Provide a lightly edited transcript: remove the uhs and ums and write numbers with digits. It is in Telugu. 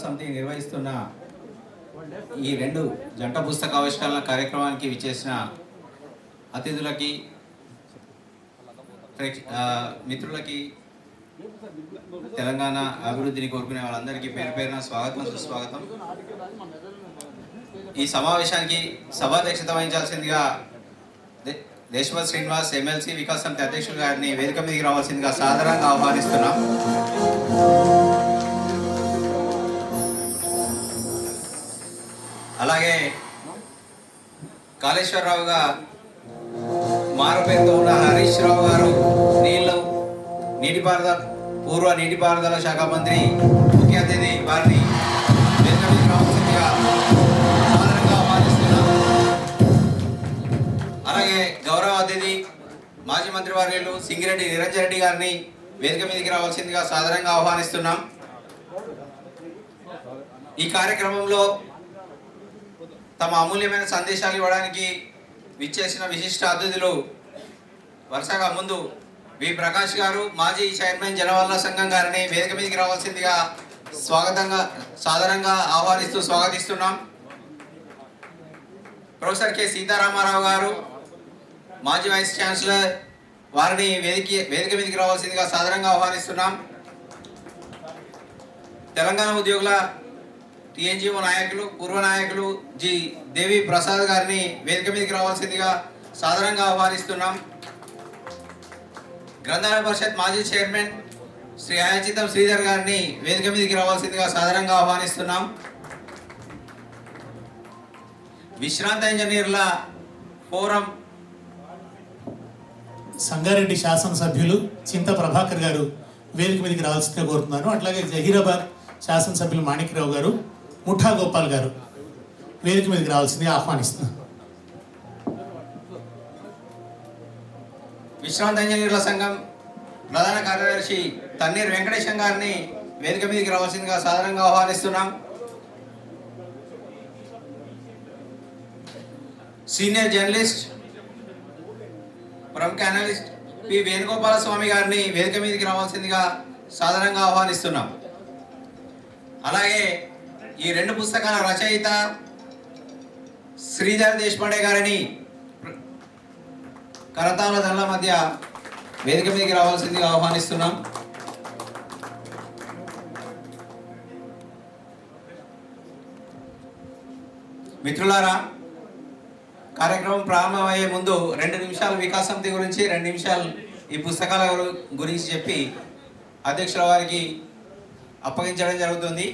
సమితి నిర్వహిస్తున్న ఈ రెండు జంట పుస్తక ఆవిష్కరణ కార్యక్రమానికి విచ్చేసిన అతిథులకి మిత్రులకి తెలంగాణ అభివృద్ధిని కోరుకునే వాళ్ళందరికీ పేరు పేరున స్వాగతం సుస్వాగతం. ఈ సమావేశానికి సభాధ్యక్షత వహించాల్సిందిగా దేశపతి శ్రీనివాస్ ఎమ్మెల్సీ వికాస్ సమితి అధ్యక్షులు గారిని వేదిక మీదకి రావాల్సిందిగా సాదరంగా ఆహ్వానిస్తున్నాం. అలాగే కాళేశ్వరరావుగా మారుపేరుతో ఉన్న హరీష్ రావు గారు పూర్వ నీటిపారుదల శాఖ మంత్రి ముఖ్య అతిథి వారిని వేదిక మీదకి రావాల్సిందిగా సాదరంగా ఆహ్వానిస్తున్నాం. అలాగే గౌరవ అతిథి మాజీ మంత్రి వర్యులు సింగిరెడ్డి నిరంజన్ రెడ్డి గారిని వేదిక మీదకి రావాల్సిందిగా సాదరంగా ఆహ్వానిస్తున్నాం. ఈ కార్యక్రమంలో తమ అమూల్యమైన సందేశాలు ఇవ్వడానికి విచ్చేసిన విశిష్ట అతిథులు వరుసగా ముందు వి ప్రకాష్ గారు, మాజీ చైర్మన్ జనవల్ల సంఘం గారిని వేదిక మీదకి రావాల్సిందిగా సాదరంగా ఆహ్వానిస్తూ స్వాగతిస్తున్నాం. ప్రొఫెసర్ కె సీతారామారావు గారు, మాజీ వైస్ ఛాన్సలర్, వారిని వేదిక మీదకి రావాల్సిందిగా సాదరంగా ఆహ్వానిస్తున్నాం. తెలంగాణ ఉద్యోగుల టీఎన్జిఓ నాయకులు, పూర్వ నాయకులు జి దేవి ప్రసాద్ గారిని వేదిక మీదకి రావాల్సిందిగా సాదరంగా ఆహ్వానిస్తున్నాం. గ్రంథాలయ పరిషత్ మాజీ చైర్మన్ శ్రీ అయాచితం శ్రీధర్ గారిని వేదిక మీదకి రావాల్సిందిగా సాదరంగా ఆహ్వానిస్తున్నాం. విశ్రాంత ఇంజనీర్ల ఫోరం సంగారెడ్డి శాసనసభ్యులు చింత ప్రభాకర్ గారు వేదిక మీదకి రావాల్సిందిగా కోరుతున్నాను. అట్లాగే జహీరాబాద్ శాసనసభ్యులు మాణిక్యరావు గారు, ముఠా గోపాల్ గారు వేదిక మీదకి రావాల్సిందిగా ఆహ్వానిస్తున్నాను. విశ్రాంత ఇంజనీర్ల సంఘం ప్రధాన కార్యదర్శి తన్నీర్ వెంకటేశం గారిని వేదిక మీదకి రావాల్సిందిగా సాధారణంగా ఆహ్వానిస్తున్నాం. సీనియర్ జర్నలిస్ట్, ప్రముఖ అనలిస్ట్ పి వేణుగోపాల స్వామి గారిని వేదిక మీదకి రావాల్సిందిగా సాధారణంగా ఆహ్వానిస్తున్నాం. అలాగే ఈ రెండు పుస్తకాల రచయిత శ్రీధర్ దేశపాండే గారిని కరతాళ దండ్ల మధ్య వేదిక మీదకి రావాల్సిందిగా ఆహ్వానిస్తున్నాం. మిత్రులారా, కార్యక్రమం ప్రారంభమయ్యే ముందు 2 నిమిషాలు వికాస్ సమితి గురించి, 2 నిమిషాలు ఈ పుస్తకాల గురించి చెప్పి అధ్యక్షుల వారికి అప్పగించడం జరుగుతుంది.